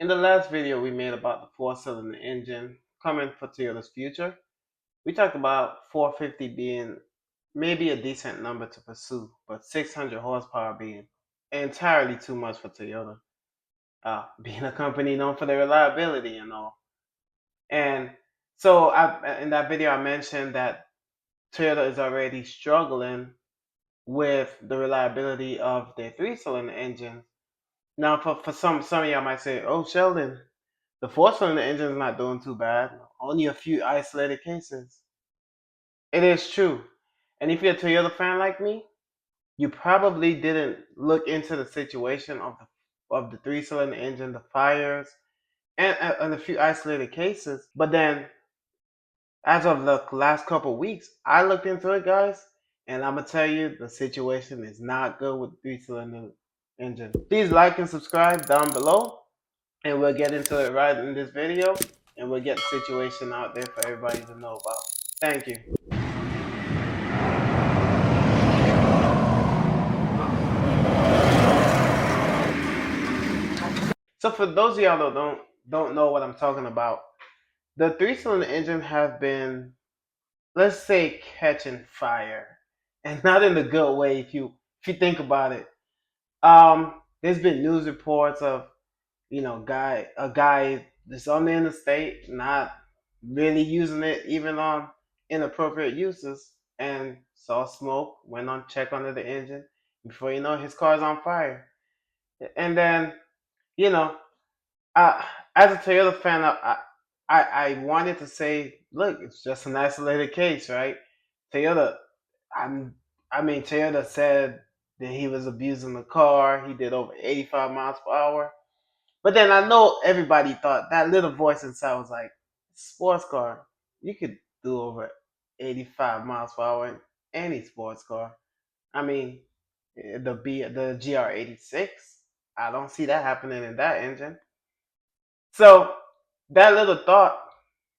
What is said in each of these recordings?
In the last video we made about the four-cylinder engine coming for Toyota's future, we talked about 450 being maybe a decent number to pursue, but 600 horsepower being entirely too much for Toyota, being a company known for their reliability and all. And so in that video I mentioned that Toyota is already struggling with the reliability of their three-cylinder engines. Now, for some of y'all might say, "Oh, Sheldon, the four-cylinder engine is not doing too bad. Only a few isolated cases." It is true. And if you're a Toyota fan like me, you probably didn't look into the situation of the three-cylinder engine, the fires, and a few isolated cases. But then, as of the last couple of weeks, I looked into it, guys, and I'm gonna tell you the situation is not good with the three-cylinder engine. Please like and subscribe down below, and we'll get into it right in this video, and we'll get the situation out there for everybody to know about. Thank you. So for those of y'all that don't know what I'm talking about, the three-cylinder engine have been, let's say, catching fire, and not in a good way if you think about it. There's been news reports of a guy that's on the interstate not really using it even on inappropriate uses, and saw smoke, went on check under the engine. Before you know it, his car's on fire. And then, you know, uh, as a Toyota fan, I wanted to say, look, it's just an isolated case, right? Toyota, I'm, I mean, Toyota said that he was abusing the car. He did over 85 miles per hour. But then I know everybody thought that little voice inside was like, sports car, you could do over 85 miles per hour in any sports car. I mean, the GR86, I don't see that happening in that engine. So that little thought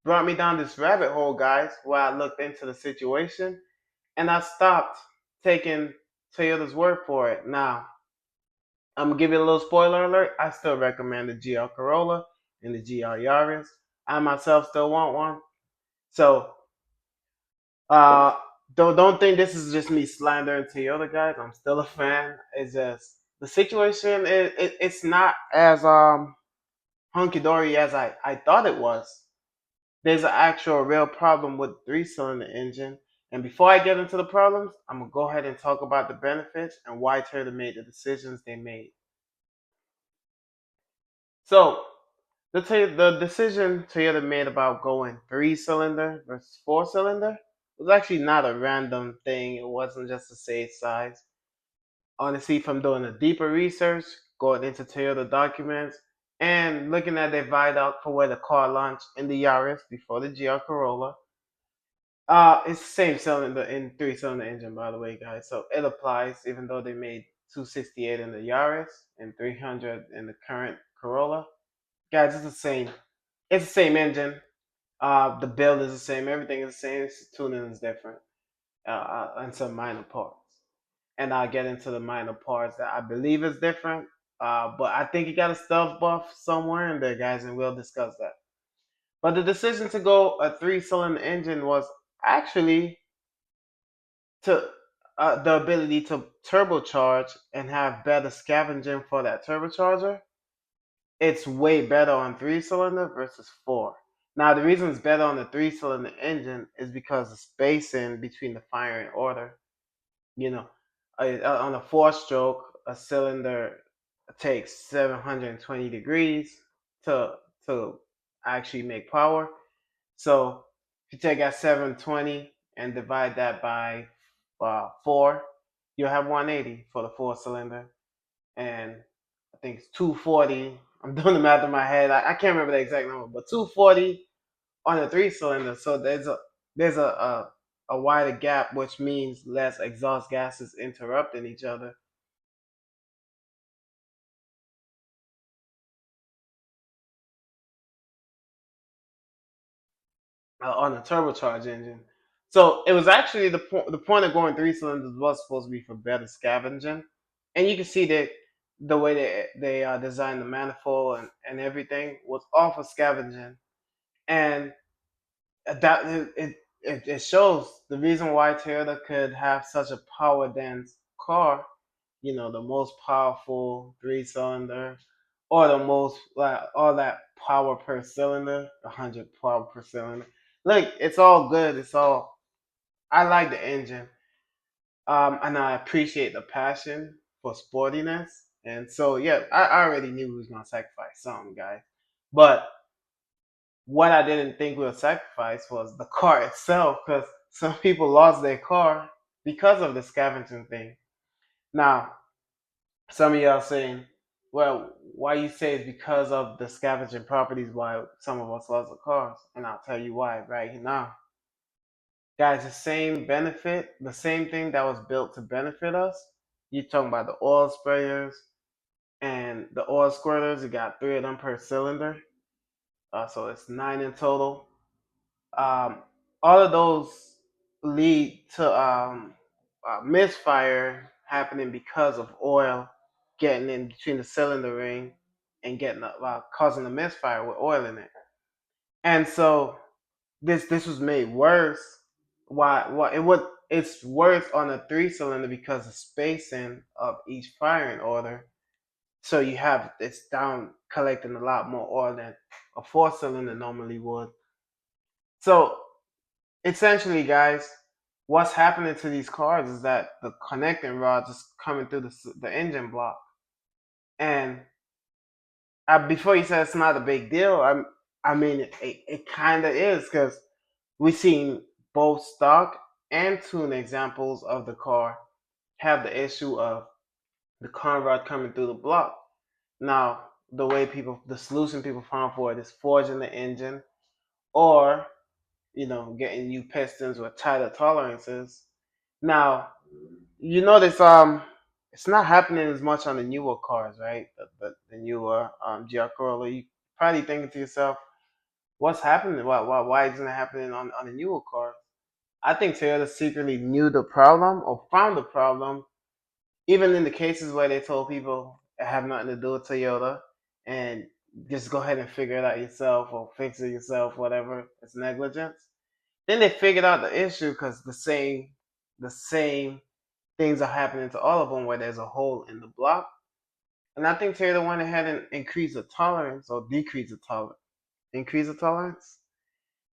brought me down this rabbit hole, guys, where I looked into the situation and I stopped taking Toyota's word for it. Now, I'm gonna give you a little spoiler alert. I still recommend the GR Corolla and the GR Yaris. I myself still want one. So uh don't think this is just me slandering Toyota, guys. I'm still a fan. It's just the situation is it's not as hunky dory as I thought it was. There's an actual real problem with three-cylinder engine. And before I get into the problems, I'm gonna go ahead and talk about the benefits and why Toyota made the decisions they made. So the decision Toyota made about going three-cylinder versus four-cylinder was actually not a random thing. It wasn't just to save size. Honestly, from doing a deeper research, going into Toyota documents, and looking at their viaduct for where the car launched in the Yaris before the GR Corolla. It's the same cylinder in three-cylinder engine, by the way, guys. So it applies, even though they made 268 in the Yaris and 300 in the current Corolla. Guys, it's the same. It's the same engine. The build is the same. Everything is the same. It's, the tuning is different, and some minor parts. And I'll get into the minor parts that I believe is different. But I think you got a stealth buff somewhere in there, guys, and we'll discuss that. But the decision to go a three-cylinder engine was actually to the ability to turbocharge and have better scavenging for that turbocharger. It's way better on three-cylinder versus four. Now, the reason it's better on the three-cylinder engine is because the spacing between the fire and order. You know, on a four-stroke, a cylinder takes 720 degrees to to actually make power. So if you take that 720 and divide that by four, you'll have 180 for the four-cylinder, and I think it's 240. I'm doing the math in my head. I can't remember the exact number, but 240 on a three-cylinder. So there's a wider gap, which means less exhaust gases interrupting each other. On a turbocharged engine. So it was actually the point of going three cylinders was supposed to be for better scavenging, and you can see that the way they designed the manifold and everything was all for scavenging, and that it shows the reason why Toyota could have such a power dense car, the most powerful 3 cylinder, or the most like all that power per cylinder, 100 power per cylinder. Like it's all good. It's all I like the engine, and I appreciate the passion for sportiness. And so yeah, I already knew we was gonna sacrifice something, guys. But what I didn't think we would sacrifice was the car itself, because some people lost their car because of the scavenging thing. Now, some of y'all saying, well, why you say it's because of the scavenging properties why some of us lost the cars? And I'll tell you why right now. Guys, the same benefit, the same thing that was built to benefit us. You talking about the oil sprayers and the oil squirters. You got 3 of them per cylinder. So it's 9 in total. um, all of those lead to misfire happening because of oil getting in between the cylinder ring and getting causing a misfire with oil in it. And so this was made worse. Why it's worse on a 3 cylinder because of spacing of each firing order. So you have it's down collecting a lot more oil than a 4 cylinder normally would. So essentially, guys, what's happening to these cars is that the connecting rods is coming through the engine block. And before you said it's not a big deal, I mean, it kind of is, because we've seen both stock and tune examples of the car have the issue of the con rod coming through the block. Now, the solution people found for it is forging the engine, or getting new pistons with tighter tolerances. Now, you notice it's not happening as much on the newer cars, right? The newer GR Corolla. You probably thinking to yourself, what's happening? Why isn't it happening on the newer cars? I think Toyota secretly knew the problem or found the problem, even in the cases where they told people it have nothing to do with Toyota and just go ahead and figure it out yourself or fix it yourself, whatever. It's negligence. Then they figured out the issue because the same things are happening to all of them where there's a hole in the block. And I think Taylor went ahead and increased the tolerance or decreased the tolerance. Increase the tolerance.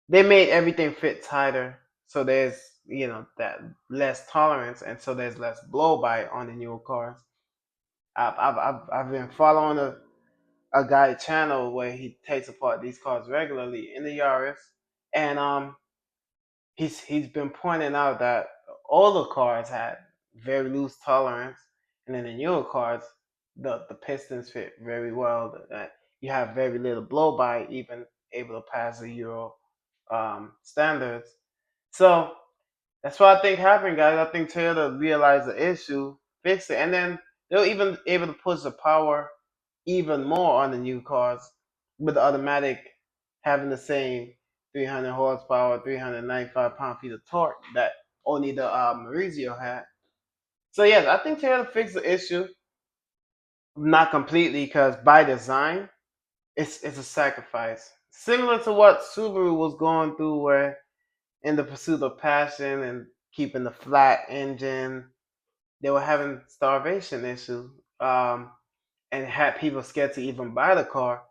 They made everything fit tighter, so there's that less tolerance, and so there's less blow by on the newer cars. I've been following a guy channel where he takes apart these cars regularly in the Yaris, and he's been pointing out that older cars had very loose tolerance, and then the newer cars, the pistons fit very well. You have very little blow by, even able to pass the Euro standards. So that's what I think happened, guys. I think Toyota realized the issue, fixed it, and then they were even able to push the power even more on the new cars with the automatic having the same 300 horsepower, 395 pound-feet of torque that only the Maurizio had. So yes, I think Toyota fixed the issue, not completely, because by design, it's a sacrifice, similar to what Subaru was going through, where in the pursuit of passion and keeping the flat engine, they were having starvation issues, and had people scared to even buy the car.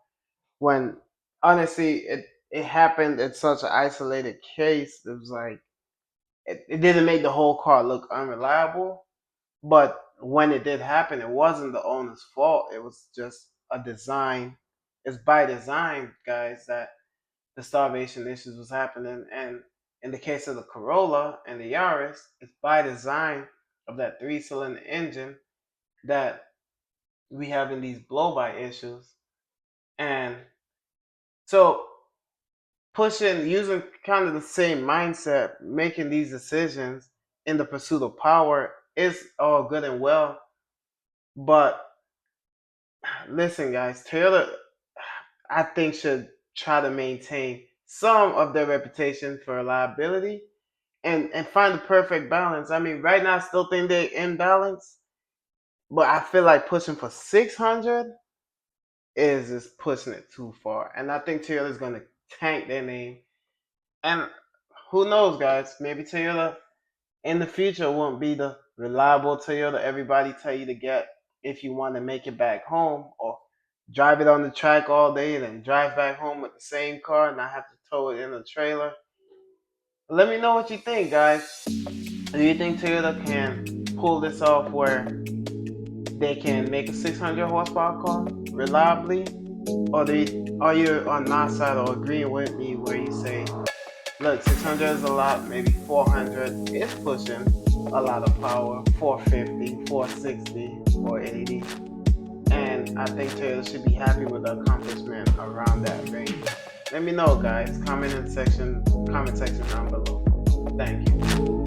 When honestly, it happened in such an isolated case. It was like it didn't make the whole car look unreliable. But when it did happen, it wasn't the owner's fault. It was just a design. It's by design, guys, that the starvation issues was happening. And in the case of the Corolla and the Yaris, it's by design of that 3 cylinder engine that we having these blow by issues. And so using kind of the same mindset, making these decisions in the pursuit of power is all good and well. But listen, guys, Toyota, I think, should try to maintain some of their reputation for reliability and find the perfect balance. I mean, right now I still think they're imbalanced, But I feel like pushing for 600 is just pushing it too far. And I think Toyota's going to tank their name. And who knows, guys? Maybe Toyota in the future won't be the reliable Toyota everybody tell you to get if you want to make it back home or drive it on the track all day and then drive back home with the same car and not have to tow it in a trailer. Let me know what you think, guys. Do you think Toyota can pull this off where they can make a 600 horsepower car reliably? Or are you on my side or agreeing with me where you say, look, 600 is a lot, maybe 400 is pushing a lot of power, 450, 460, 480. And I think Toyota should be happy with the accomplishment around that range. Let me know, guys. Comment section down below. Thank you.